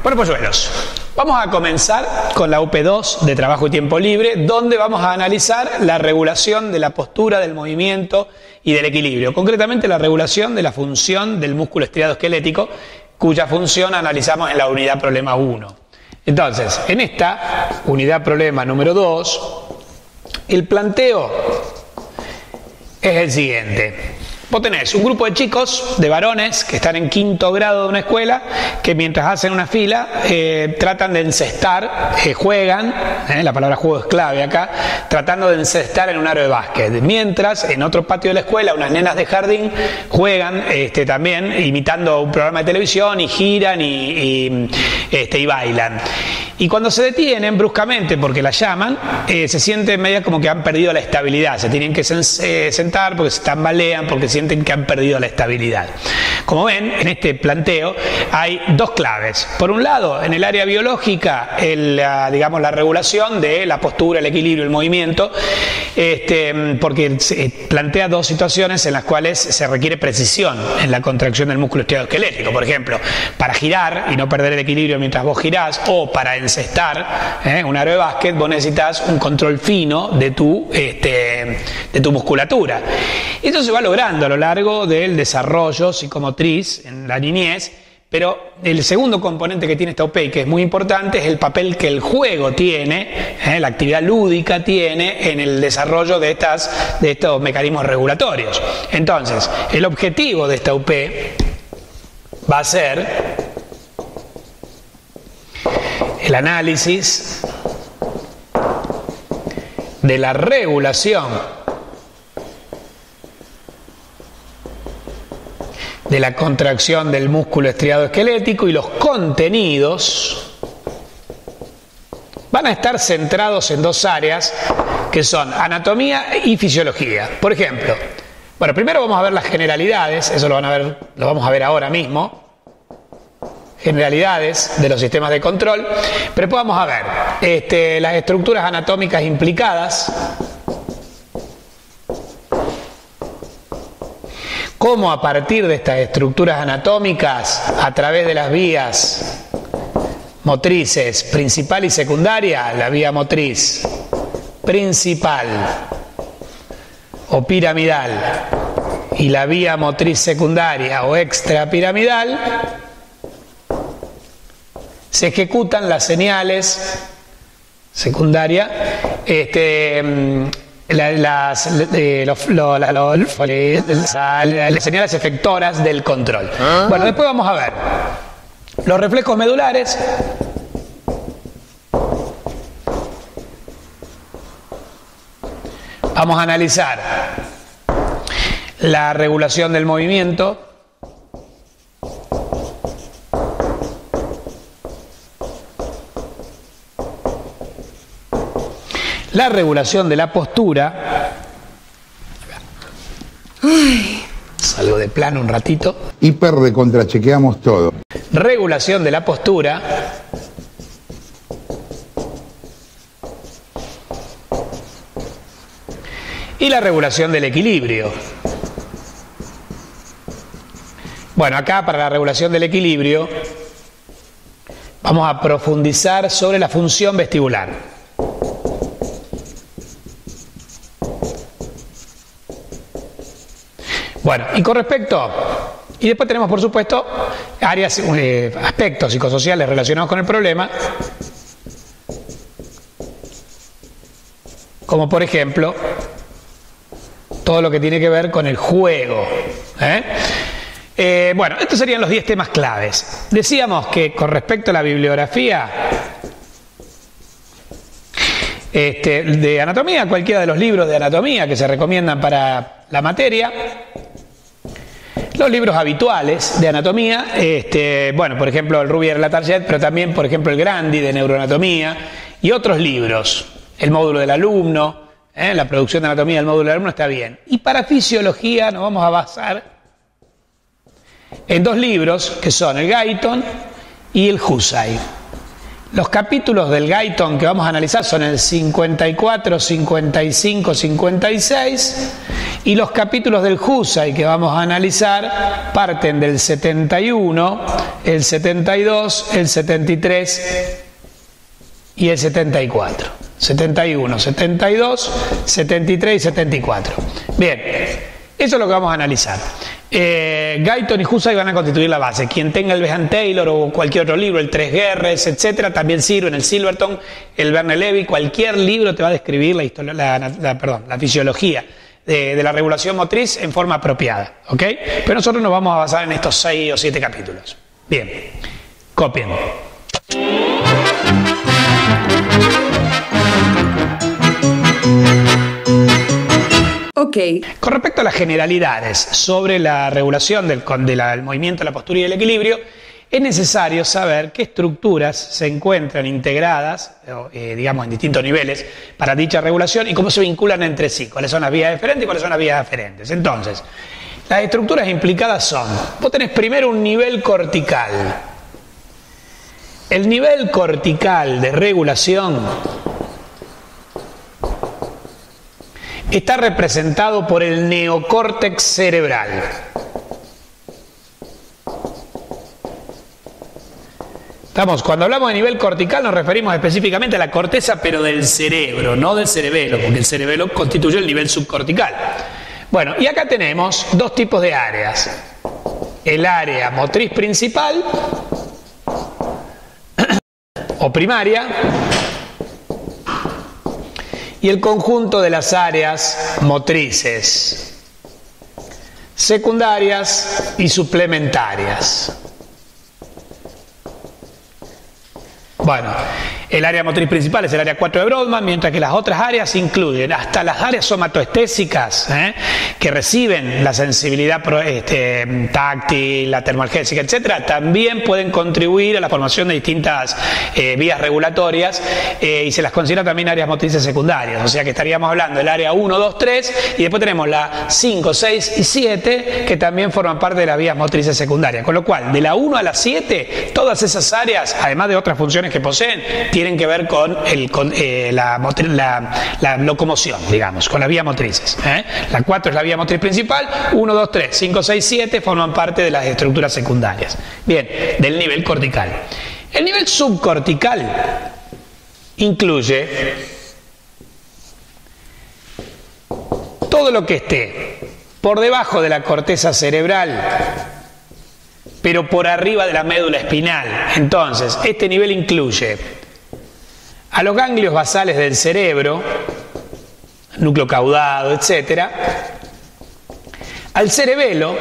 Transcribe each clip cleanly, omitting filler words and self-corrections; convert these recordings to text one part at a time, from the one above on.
Bueno, polluelos, vamos a comenzar con la UP2 de Trabajo y Tiempo Libre, donde vamos a analizar la regulación de la postura, del movimiento y del equilibrio. Concretamente, la regulación de la función del músculo estriado esquelético, cuya función analizamos en la unidad problema 1. Entonces, en esta unidad problema número 2, el planteo es el siguiente. Vos tenés un grupo de chicos, de varones, que están en quinto grado de una escuela, que mientras hacen una fila tratan de encestar, juegan, la palabra juego es clave acá, tratando de encestar en un aro de básquet. Mientras, en otro patio de la escuela, unas nenas de jardín juegan también, imitando un programa de televisión, y giran y bailan. Y cuando se detienen bruscamente porque la llaman, se sienten medio como que han perdido la estabilidad, se tienen que sentar porque se tambalean, porque sienten que han perdido la estabilidad. Como ven, en este planteo hay dos claves. Por un lado, en el área biológica, la regulación de la postura, el equilibrio, el movimiento, porque plantea dos situaciones en las cuales se requiere precisión en la contracción del músculo estriado esquelético. Por ejemplo, para girar y no perder el equilibrio mientras vos girás, o para encestar un aro de básquet, vos necesitas un control fino de tu musculatura. Esto se va logrando a lo largo del desarrollo psicomotriz en la niñez, pero el segundo componente que tiene esta OP, que es muy importante, es el papel que el juego tiene, la actividad lúdica tiene en el desarrollo de estos mecanismos regulatorios. Entonces, el objetivo de esta OP va a ser el análisis de la regulación de la contracción del músculo estriado esquelético, y los contenidos van a estar centrados en dos áreas que son anatomía y fisiología. Por ejemplo, primero vamos a ver las generalidades, eso lo vamos a ver ahora mismo, generalidades de los sistemas de control, pero después vamos a ver las estructuras anatómicas implicadas, cómo a partir de estas estructuras anatómicas, a través de las vías motrices principal y secundaria, la vía motriz principal o piramidal y la vía motriz secundaria o extrapiramidal, se ejecutan las señales secundarias, las señales efectoras del control. Bueno, después vamos a ver los reflejos medulares, vamos a analizar la regulación del movimiento, la regulación de la postura. Salgo de plano un ratito. Hiper de contrachequeamos todo. Regulación de la postura. Y la regulación del equilibrio. Bueno, acá para la regulación del equilibrio vamos a profundizar sobre la función vestibular. Bueno, y con respecto, y después tenemos por supuesto áreas, aspectos psicosociales relacionados con el problema, como por ejemplo todo lo que tiene que ver con el juego. Estos serían los 10 temas claves. Decíamos que con respecto a la bibliografía de anatomía, cualquiera de los libros de anatomía que se recomiendan para la materia, los libros habituales de anatomía, por ejemplo el Rubier-Latarjet, pero también por ejemplo el Grandi de neuroanatomía y otros libros, el módulo del alumno, la producción de anatomía del módulo del alumno está bien. Y para fisiología nos vamos a basar en dos libros que son el Guyton y el Husay. Los capítulos del Guyton que vamos a analizar son el 54, 55, 56 y los capítulos del Husay que vamos a analizar parten del 71, el 72, el 73 y el 74. 71, 72, 73 y 74. Bien, eso es lo que vamos a analizar. Guyton y Husay van a constituir la base. Quien tenga el Behan Taylor o cualquier otro libro, el Tres Guerras, etcétera, también sirve en el Silverton, el Verne Levy, cualquier libro te va a describir la fisiología de la regulación motriz en forma apropiada, ¿ok? Pero nosotros nos vamos a basar en estos 6 o 7 capítulos. Bien, copien. Okay. Con respecto a las generalidades sobre la regulación del movimiento, la postura y el equilibrio, es necesario saber qué estructuras se encuentran integradas, digamos, en distintos niveles para dicha regulación y cómo se vinculan entre sí, cuáles son las vías eferentes y cuáles son las vías aferentes. Entonces, las estructuras implicadas son, vos tenés primero un nivel cortical. El nivel cortical de regulación está representado por el neocórtex cerebral. Cuando hablamos de nivel cortical nos referimos específicamente a la corteza, pero del cerebro, no del cerebelo, porque el cerebelo constituye el nivel subcortical. Bueno, y acá tenemos dos tipos de áreas. El área motriz principal o primaria y el conjunto de las áreas motrices secundarias y suplementarias. Bueno, el área motriz principal es el área 4 de Brodmann, mientras que las otras áreas incluyen hasta las áreas somatoestésicas, que reciben la sensibilidad táctil, la termoalgésica, etcétera, también pueden contribuir a la formación de distintas vías regulatorias y se las considera también áreas motrices secundarias. O sea que estaríamos hablando del área 1, 2, 3 y después tenemos la 5, 6 y 7 que también forman parte de las vías motrices secundarias. Con lo cual, de la 1 a la 7, todas esas áreas, además de otras funciones que poseen, tienen que ver con la locomoción, digamos, con las vías motrices. La 4 es la vía motriz principal, 1, 2, 3, 5, 6, 7 forman parte de las estructuras secundarias. Bien, del nivel cortical. El nivel subcortical incluye todo lo que esté por debajo de la corteza cerebral, pero por arriba de la médula espinal. Entonces, este nivel incluye a los ganglios basales del cerebro, núcleo caudado, etcétera, al cerebelo,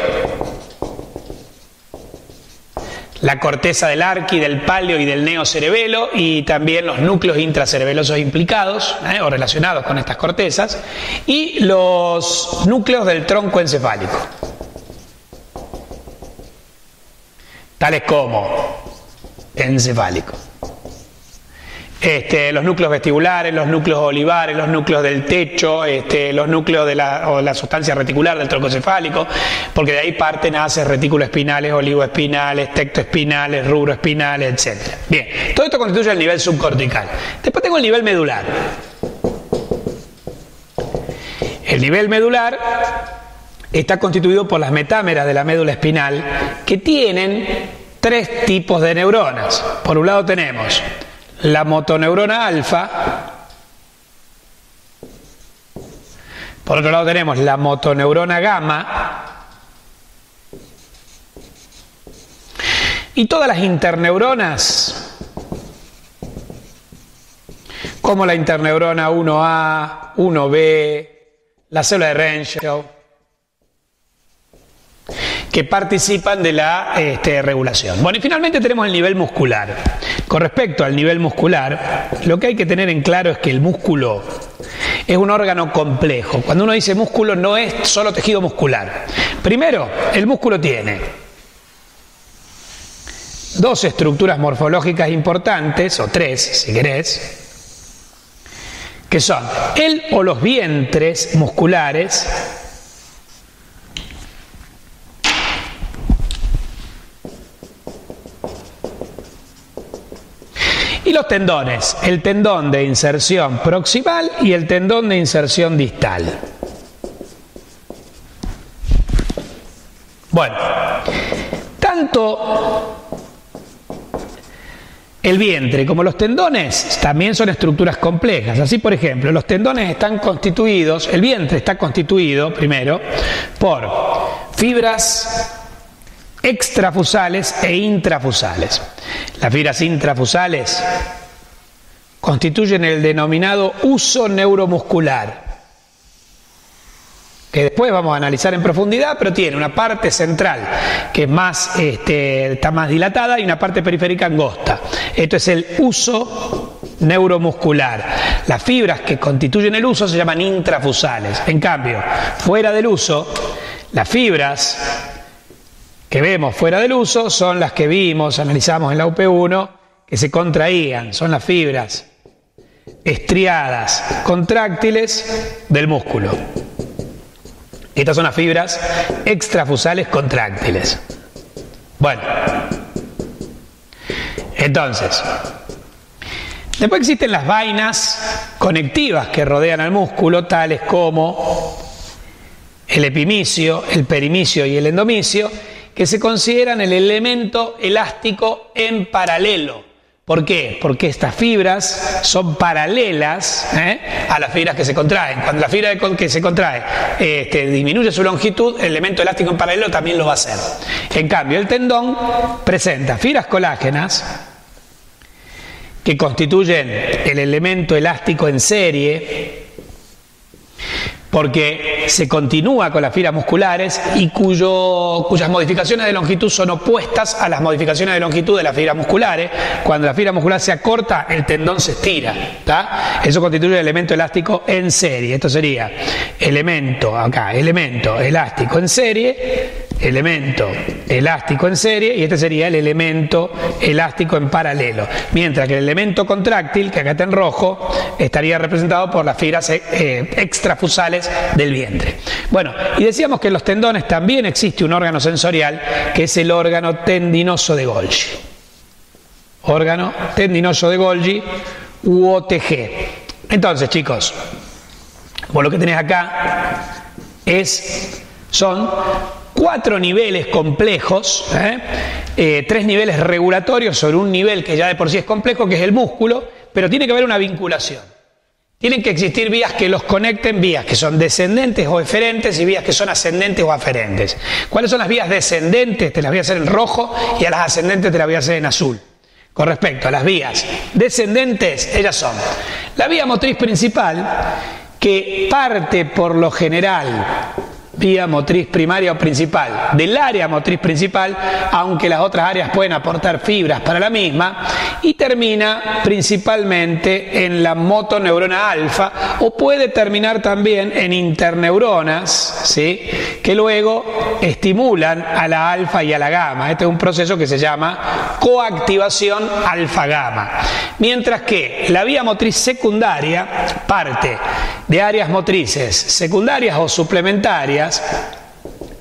la corteza del arqui, del palio y del neocerebelo, y también los núcleos intracerebelosos implicados o relacionados con estas cortezas, y los núcleos del tronco encefálico, tales como encefálico, los núcleos vestibulares, los núcleos olivares, los núcleos del techo, los núcleos de la sustancia reticular del tronco encefálico, porque de ahí parten haces retículoespinales, olivoespinales, tectoespinales, rubroespinales, etc. Bien, todo esto constituye el nivel subcortical. Después tengo el nivel medular. El nivel medular está constituido por las metámeras de la médula espinal que tienen 3 tipos de neuronas. Por un lado tenemos la motoneurona alfa, por otro lado tenemos la motoneurona gamma y todas las interneuronas, como la interneurona 1A, 1B, la célula de Rengel, que participan de la regulación. Bueno, y finalmente tenemos el nivel muscular. Con respecto al nivel muscular, lo que hay que tener en claro es que el músculo es un órgano complejo. Cuando uno dice músculo, no es solo tejido muscular. Primero, el músculo tiene 2 estructuras morfológicas importantes, o 3, si querés, que son el o los vientres musculares, Y los tendones, el tendón de inserción proximal y el tendón de inserción distal. Bueno, tanto el vientre como los tendones también son estructuras complejas. Así, por ejemplo, los tendones están constituidos, el vientre está constituido, primero, por fibras extrafusales e intrafusales. Las fibras intrafusales constituyen el denominado huso neuromuscular, que después vamos a analizar en profundidad, pero tiene una parte central que es más, está más dilatada y una parte periférica angosta. Esto es el huso neuromuscular. Las fibras que constituyen el huso se llaman intrafusales. En cambio, fuera del huso, las fibras que vemos fuera del huso son las que vimos, analizamos en la UP1, que se contraían. Son las fibras estriadas, contráctiles del músculo. Estas son las fibras extrafusales contráctiles. Bueno, entonces, después existen las vainas conectivas que rodean al músculo, tales como el epimicio, el perimicio y el endomicio, que se consideran el elemento elástico en paralelo. ¿Por qué? Porque estas fibras son paralelas a las fibras que se contraen. Cuando la fibra que se contrae disminuye su longitud, el elemento elástico en paralelo también lo va a hacer. En cambio, el tendón presenta fibras colágenas que constituyen el elemento elástico en serie, porque se continúa con las fibras musculares y cuyas modificaciones de longitud son opuestas a las modificaciones de longitud de las fibras musculares. Cuando la fibra muscular se acorta, el tendón se estira, ¿tá? Eso constituye el elemento elástico en serie. Esto sería elemento elástico en serie, elemento elástico en serie, y este sería el elemento elástico en paralelo. Mientras que el elemento contráctil, que acá está en rojo, estaría representado por las fibras extrafusales del vientre. Bueno, y decíamos que en los tendones también existe un órgano sensorial, que es el órgano tendinoso de Golgi. Órgano tendinoso de Golgi u OTG. Entonces, chicos, vos lo que tenés acá son 4 niveles complejos, 3 niveles regulatorios sobre un nivel que ya de por sí es complejo, que es el músculo, pero tiene que haber una vinculación. Tienen que existir vías que los conecten, vías que son descendentes o eferentes y vías que son ascendentes o aferentes. ¿Cuáles son las vías descendentes? Te las voy a hacer en rojo, y a las ascendentes te las voy a hacer en azul. Con respecto a las vías descendentes, ellas son la vía motriz principal, que parte por lo general, vía motriz primaria o principal, del área motriz principal, aunque las otras áreas pueden aportar fibras para la misma, y termina principalmente en la motoneurona alfa, o puede terminar también en interneuronas, ¿sí?, que luego estimulan a la alfa y a la gamma. Este es un proceso que se llama coactivación alfa-gamma. Mientras que la vía motriz secundaria parte de áreas motrices secundarias o suplementarias.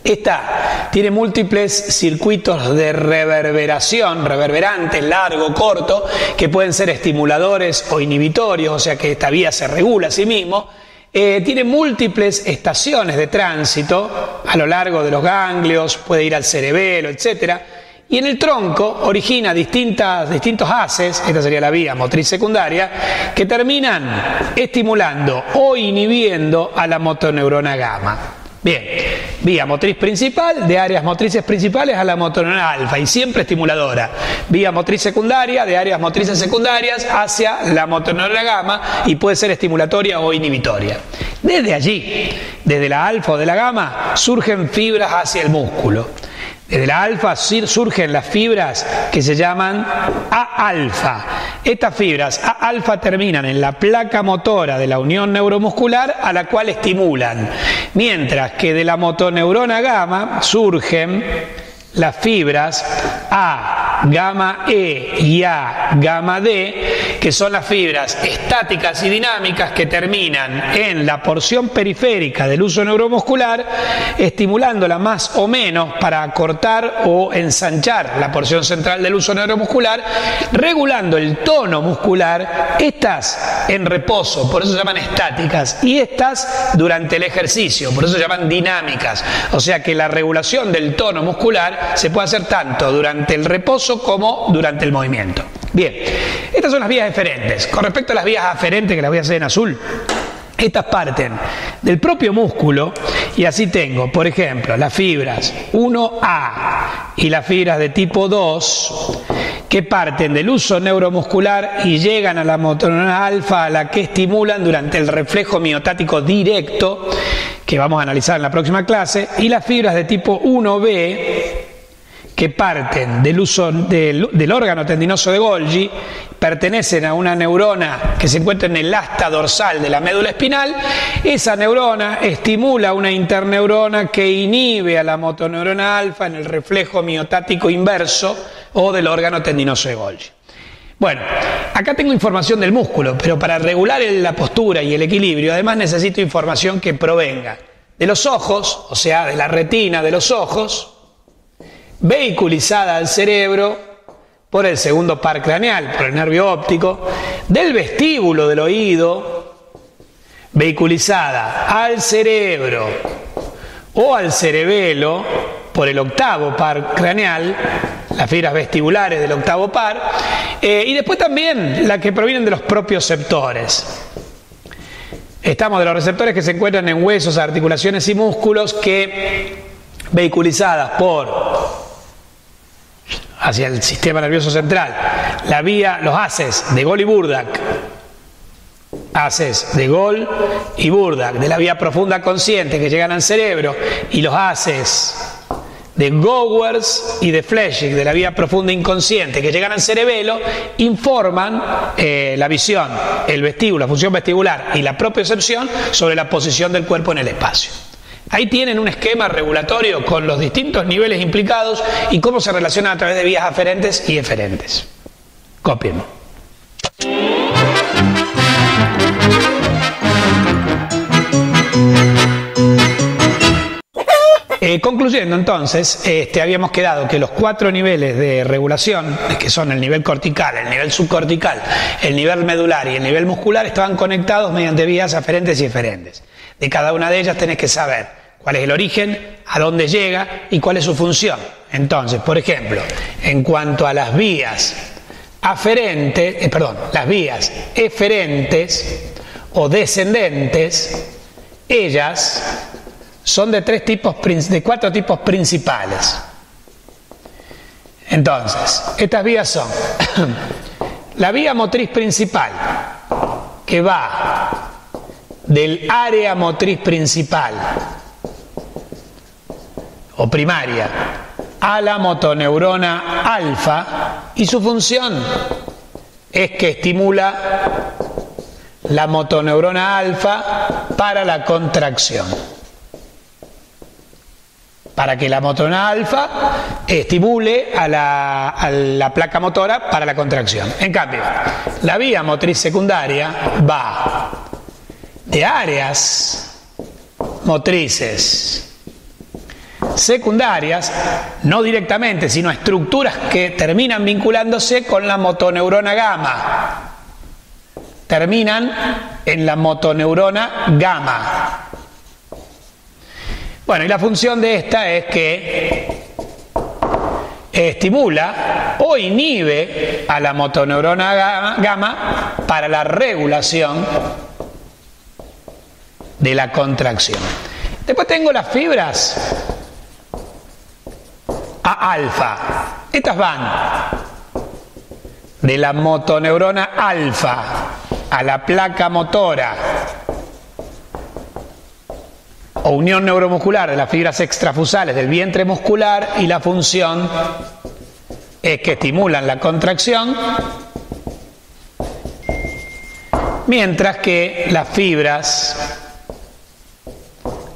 Esta tiene múltiples circuitos de reverberación, reverberantes, largo, corto, que pueden ser estimuladores o inhibitorios, o sea que esta vía se regula a sí mismo. Tiene múltiples estaciones de tránsito a lo largo de los ganglios, puede ir al cerebelo, etc. Y en el tronco origina distintos haces, esta sería la vía motriz secundaria, que terminan estimulando o inhibiendo a la motoneurona gamma. Bien, vía motriz principal, de áreas motrices principales a la motoneurona alfa, y siempre estimuladora. Vía motriz secundaria, de áreas motrices secundarias hacia la motoneurona gamma, y puede ser estimulatoria o inhibitoria. Desde allí, desde la alfa o de la gamma, surgen fibras hacia el músculo. Desde la alfa surgen las fibras que se llaman A-alfa. Estas fibras A-alfa terminan en la placa motora de la unión neuromuscular, a la cual estimulan. Mientras que de la motoneurona gamma surgen las fibras A, gamma E y A, gamma D, que son las fibras estáticas y dinámicas que terminan en la porción periférica del uso neuromuscular, estimulándola más o menos para acortar o ensanchar la porción central del uso neuromuscular, regulando el tono muscular, estas en reposo, por eso se llaman estáticas, y estas durante el ejercicio, por eso se llaman dinámicas. O sea que la regulación del tono muscular se puede hacer tanto durante el reposo como durante el movimiento. Bien, estas son las vías eferentes. Con respecto a las vías aferentes, que las voy a hacer en azul, estas parten del propio músculo y así tengo, por ejemplo, las fibras 1A y las fibras de tipo 2 que parten del uso neuromuscular y llegan a la motoneurona alfa, a la que estimulan durante el reflejo miotático directo, que vamos a analizar en la próxima clase, y las fibras de tipo 1B que parten del uso del órgano tendinoso de Golgi, pertenecen a una neurona que se encuentra en el asta dorsal de la médula espinal. Esa neurona estimula una interneurona que inhibe a la motoneurona alfa en el reflejo miotático inverso o del órgano tendinoso de Golgi. Bueno, acá tengo información del músculo, pero para regular la postura y el equilibrio, además necesito información que provenga de los ojos, o sea, de la retina de los ojos, vehiculizada al cerebro por el segundo par craneal, por el nervio óptico, del vestíbulo del oído, vehiculizada al cerebro o al cerebelo por el octavo par craneal, las fibras vestibulares del octavo par, y después también las que provienen de los propios receptores. Estamos de los receptores que se encuentran en huesos, articulaciones y músculos, que vehiculizadas hacia el sistema nervioso central, la vía, los haces de Gol y Burdak, haces de Gol y Burdak, de la vía profunda consciente que llegan al cerebro, y los haces de Gowers y de Flechig, de la vía profunda inconsciente que llegan al cerebelo, informan la visión, el vestíbulo, la función vestibular y la propiocepción sobre la posición del cuerpo en el espacio. Ahí tienen un esquema regulatorio con los distintos niveles implicados y cómo se relacionan a través de vías aferentes y eferentes. Copien. Concluyendo entonces, habíamos quedado que los 4 niveles de regulación, que son el nivel cortical, el nivel subcortical, el nivel medular y el nivel muscular, estaban conectados mediante vías aferentes y eferentes. De cada una de ellas tenés que saber cuál es el origen, a dónde llega y cuál es su función. Entonces, por ejemplo, en cuanto a las vías las vías eferentes o descendentes, ellas son de 4 tipos principales. Entonces, estas vías son la vía motriz principal, que va del área motriz principal o primaria a la motoneurona alfa, y su función es que estimula la motoneurona alfa para la contracción, para que la motoneurona alfa estimule a la placa motora para la contracción. En cambio, la vía motriz secundaria va de áreas motrices secundarias, no directamente, sino estructuras que terminan vinculándose con la motoneurona gamma. Terminan en la motoneurona gamma. Bueno, y la función de esta es que estimula o inhibe a la motoneurona gamma para la regulación de la contracción. Después tengo las fibras A alfa. Estas van de la motoneurona alfa a la placa motora o unión neuromuscular de las fibras extrafusales del vientre muscular, y la función es que estimulan la contracción, mientras que las fibras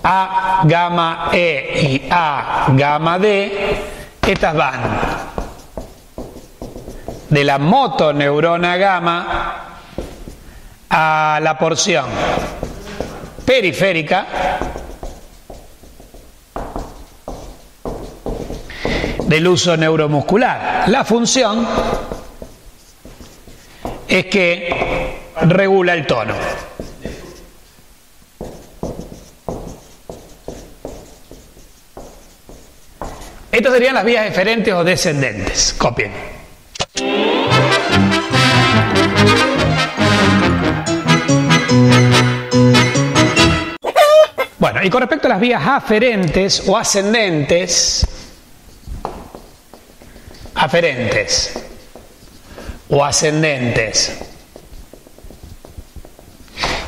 A gamma E y A gamma D, estas van de la motoneurona gamma a la porción periférica del uso neuromuscular. La función es que regula el tono. Estas serían las vías eferentes o descendentes. Copien. Bueno, y con respecto a las vías aferentes o ascendentes,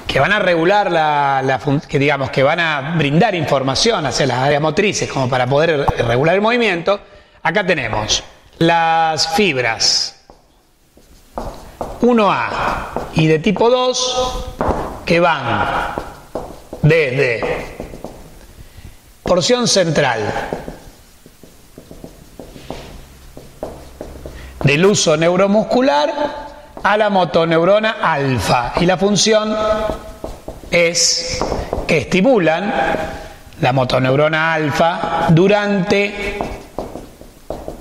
que van a regular que van a brindar información hacia las áreas motrices como para poder regular el movimiento. Acá tenemos las fibras 1A y de tipo 2 que van desde porción central del uso neuromuscular a la motoneurona alfa, y la función es que estimulan la motoneurona alfa durante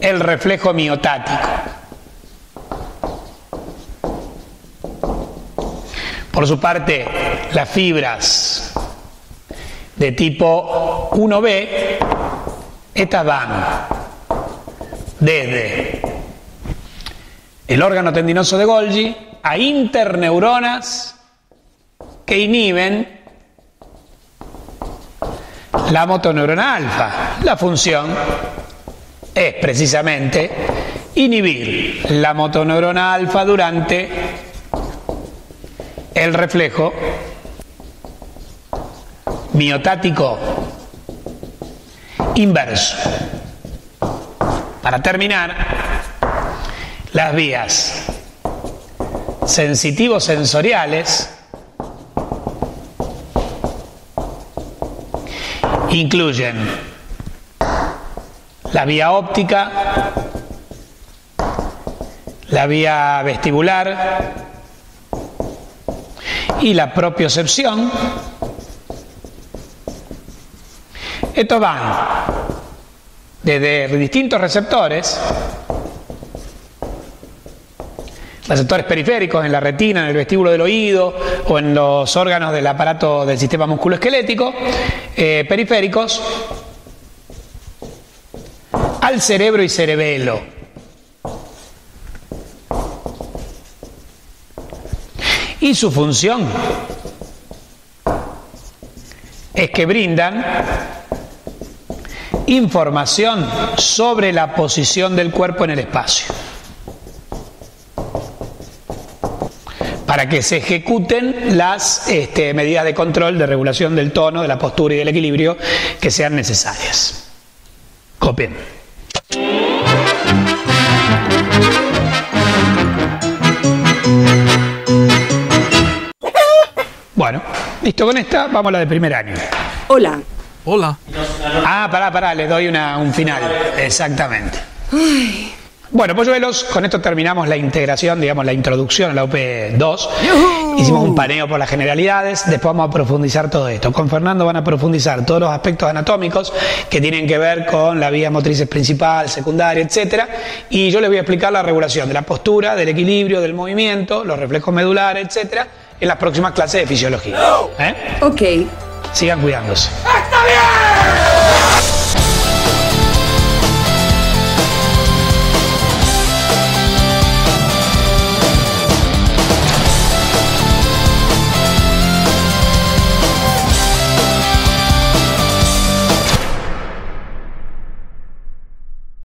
el reflejo miotático. Por su parte, las fibras de tipo 1B, estas van desde el órgano tendinoso de Golgi a interneuronas que inhiben la motoneurona alfa. La función es precisamente inhibir la motoneurona alfa durante el reflejo miotático inverso. Para terminar, las vías sensitivo-sensoriales incluyen la vía óptica, la vía vestibular y la propiocepción. Estos van desde distintos receptores periféricos en la retina, en el vestíbulo del oído o en los órganos del aparato del sistema musculoesquelético, periféricos al cerebro y cerebelo. Y su función es que brindan información sobre la posición del cuerpo en el espacio, para que se ejecuten las medidas de control, de regulación del tono, de la postura y del equilibrio que sean necesarias. Copien. Bueno, listo con esta, vamos a la de primer año. Hola. Hola. Ah, pará, les doy un final. Exactamente. Ay. Bueno, polluelos, con esto terminamos la integración, digamos, la introducción a la UP2. Hicimos un paneo por las generalidades, después vamos a profundizar todo esto. Con Fernando van a profundizar todos los aspectos anatómicos que tienen que ver con la vía motrices principal, secundaria, etcétera. Y yo les voy a explicar la regulación de la postura, del equilibrio, del movimiento, los reflejos medulares, etcétera, en las próximas clases de fisiología. Ok. Sigan cuidándose. ¡Está bien!